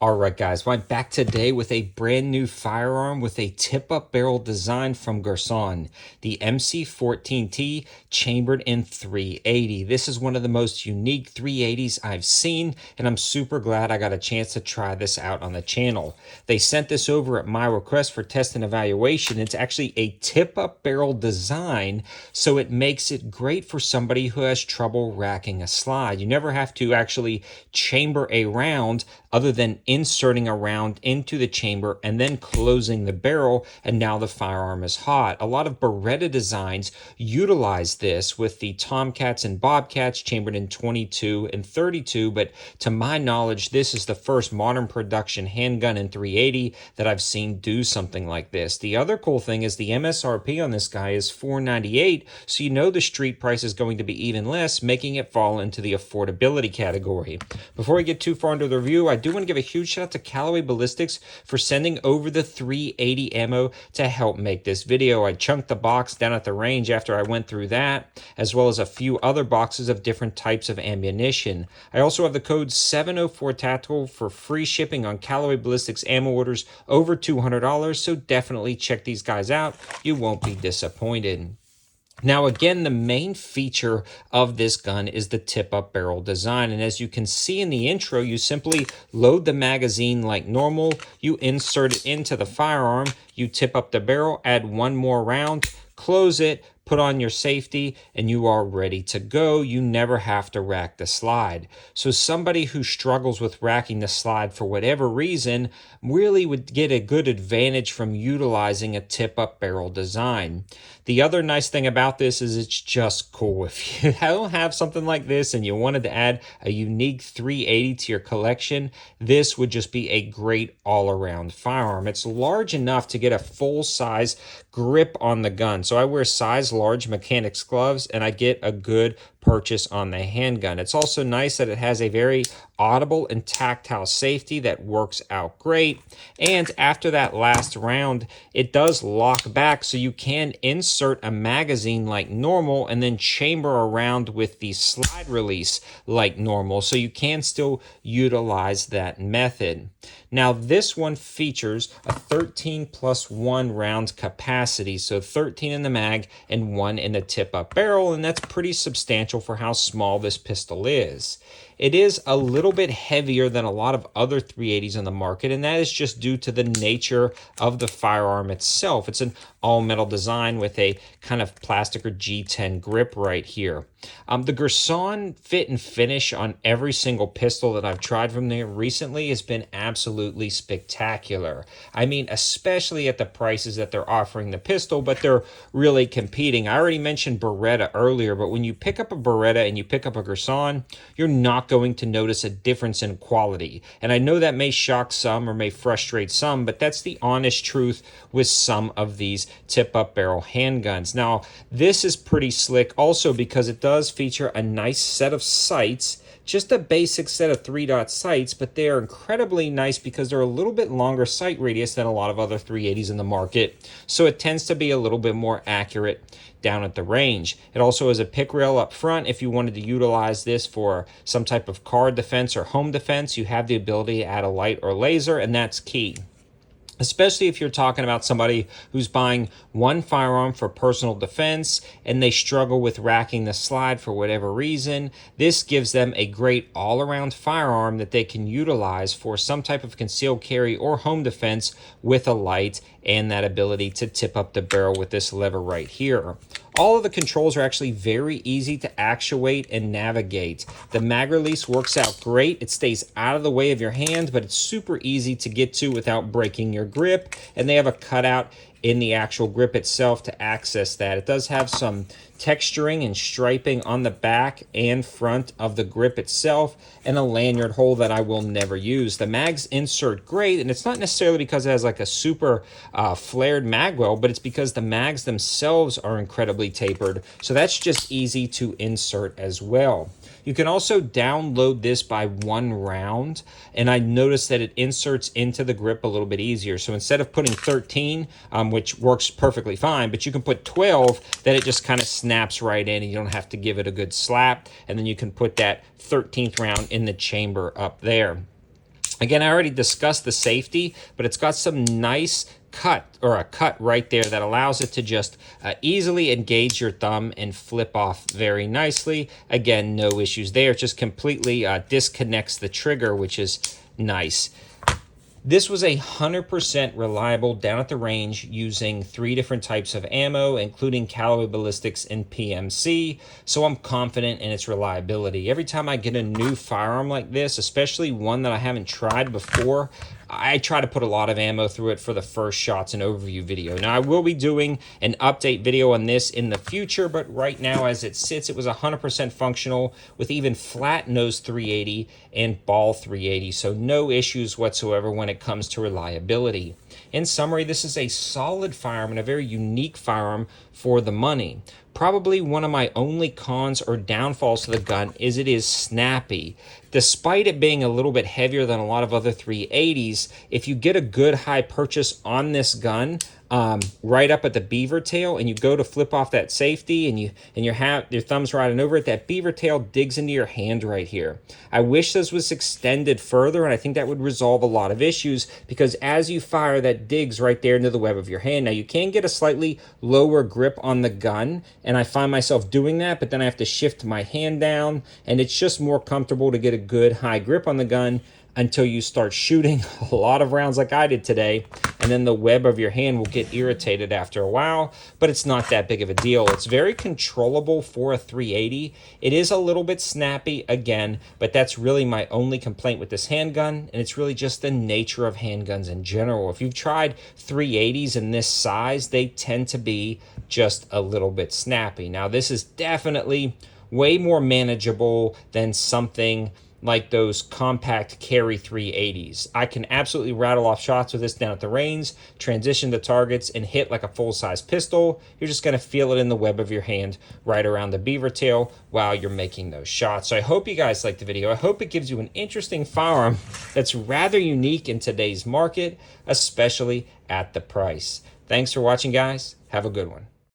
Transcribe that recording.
Alright guys, I'm back today with a brand new firearm with a tip-up barrel design from Girsan, the MC14T chambered in 380. This is one of the most unique 380s I've seen, and I'm super glad I got a chance to try this out on the channel. They sent this over at my request for test and evaluation. It's actually a tip-up barrel design, so it makes it great for somebody who has trouble racking a slide. You never have to actually chamber a round other than inserting a round into the chamber and then closing the barrel, and now the firearm is hot. A lot of Beretta designs utilize this with the Tomcats and Bobcats chambered in 22 and 32, but to my knowledge, this is the first modern production handgun in 380 that I've seen do something like this. The other cool thing is the MSRP on this guy is $498, so you know the street price is going to be even less, making it fall into the affordability category. Before we get too far into the review, I do want to give a huge shout out to Callaway Ballistics for sending over the 380 ammo to help make this video. I chunked the box down at the range after I went through that, as well as a few other boxes of different types of ammunition. I also have the code 704 Tactile for free shipping on Callaway Ballistics ammo orders over $200, so definitely check these guys out. You won't be disappointed. Now, again, the main feature of this gun is the tip-up barrel design. And as you can see in the intro, you simply load the magazine like normal. You insert it into the firearm. You tip up the barrel, add one more round, close it, put on your safety, and you are ready to go. You never have to rack the slide. So somebody who struggles with racking the slide for whatever reason really would get a good advantage from utilizing a tip-up barrel design. The other nice thing about this is it's just cool. If you don't have something like this and you wanted to add a unique 380 to your collection, this would just be a great all-around firearm. It's large enough to get a full-size grip on the gun. So I wear size large mechanics gloves and I get a good purchase on the handgun. It's also nice that it has a very audible and tactile safety that works out great. And after that last round, it does lock back, so you can insert a magazine like normal and then chamber around with the slide release like normal, so you can still utilize that method. Now, this one features a 13+1 round capacity, so 13 in the mag and 1 in the tip-up barrel, and that's pretty substantial for how small this pistol is. It is a little bit heavier than a lot of other 380s on the market, and that is just due to the nature of the firearm itself. It's an all-metal design with a kind of plastic or G10 grip right here. The Girsan fit and finish on every single pistol that I've tried from there recently has been absolutely spectacular. I mean, especially at the prices that they're offering the pistol, but they're really competing. I already mentioned Beretta earlier, but when you pick up a Beretta and you pick up a Girsan, you're not going to notice a difference in quality. And I know that may shock some or may frustrate some, but that's the honest truth with some of these tip-up barrel handguns. Now, this is pretty slick also because it does feature a nice set of sights, just a basic set of 3-dot sights, but they are incredibly nice because they're a little bit longer sight radius than a lot of other 380s in the market, so it tends to be a little bit more accurate down at the range. It also has a pick rail up front. If you wanted to utilize this for some type of car defense or home defense, you have the ability to add a light or laser, and that's key. Especially if you're talking about somebody who's buying one firearm for personal defense and they struggle with racking the slide for whatever reason, this gives them a great all-around firearm that they can utilize for some type of concealed carry or home defense with a light and that ability to tip up the barrel with this lever right here. All of the controls are actually very easy to actuate and navigate. The mag release works out great. It stays out of the way of your hand, but it's super easy to get to without breaking your grip. And they have a cutout in the actual grip itself to access that. It does have some texturing and striping on the back and front of the grip itself, and a lanyard hole that I will never use. The mags insert great, and it's not necessarily because it has like a super flared mag well, but it's because the mags themselves are incredibly tapered, so that's just easy to insert as well. You can also download this by one round, and I noticed that it inserts into the grip a little bit easier. So instead of putting 13, which works perfectly fine, but you can put 12, then it just kind of snaps right in and you don't have to give it a good slap, and then you can put that 13th round in the chamber up there. Again, I already discussed the safety, but it's got some nice cut, or a cut right there, that allows it to just easily engage your thumb and flip off very nicely. Again, no issues there. It just completely disconnects the trigger, which is nice. This was 100% reliable down at the range using 3 different types of ammo, including Callaway Ballistics and PMC, so I'm confident in its reliability. Every time I get a new firearm like this, especially one that I haven't tried before, I try to put a lot of ammo through it for the first shots and overview video. Now, I will be doing an update video on this in the future, but right now as it sits, it was 100% functional with even flat nose 380 and ball 380, so no issues whatsoever when it comes to reliability. In summary, this is a solid firearm and a very unique firearm for the money. Probably one of my only cons or downfalls to the gun is it is snappy. Despite it being a little bit heavier than a lot of other 380s, if you get a good high purchase on this gun, right up at the beaver tail, and you go to flip off that safety, and your thumb's riding over it, that beaver tail digs into your hand right here. I wish this was extended further, and I think that would resolve a lot of issues, because as you fire, that digs right there into the web of your hand. Now, you can get a slightly lower grip on the gun, and I find myself doing that, but then I have to shift my hand down, and it's just more comfortable to get a good high grip on the gun until you start shooting a lot of rounds like I did today, and then the web of your hand will get irritated after a while, but it's not that big of a deal. It's very controllable for a 380. It is a little bit snappy again, but that's really my only complaint with this handgun, and it's really just the nature of handguns in general. If you've tried 380s in this size, they tend to be just a little bit snappy. Now, this is definitely way more manageable than something like those compact carry 380s. I can absolutely rattle off shots with this down at the range, transition to targets, and hit like a full-size pistol. You're just going to feel it in the web of your hand right around the beaver tail while you're making those shots. So I hope you guys liked the video. I hope it gives you an interesting firearm that's rather unique in today's market, especially at the price. Thanks for watching, guys. Have a good one.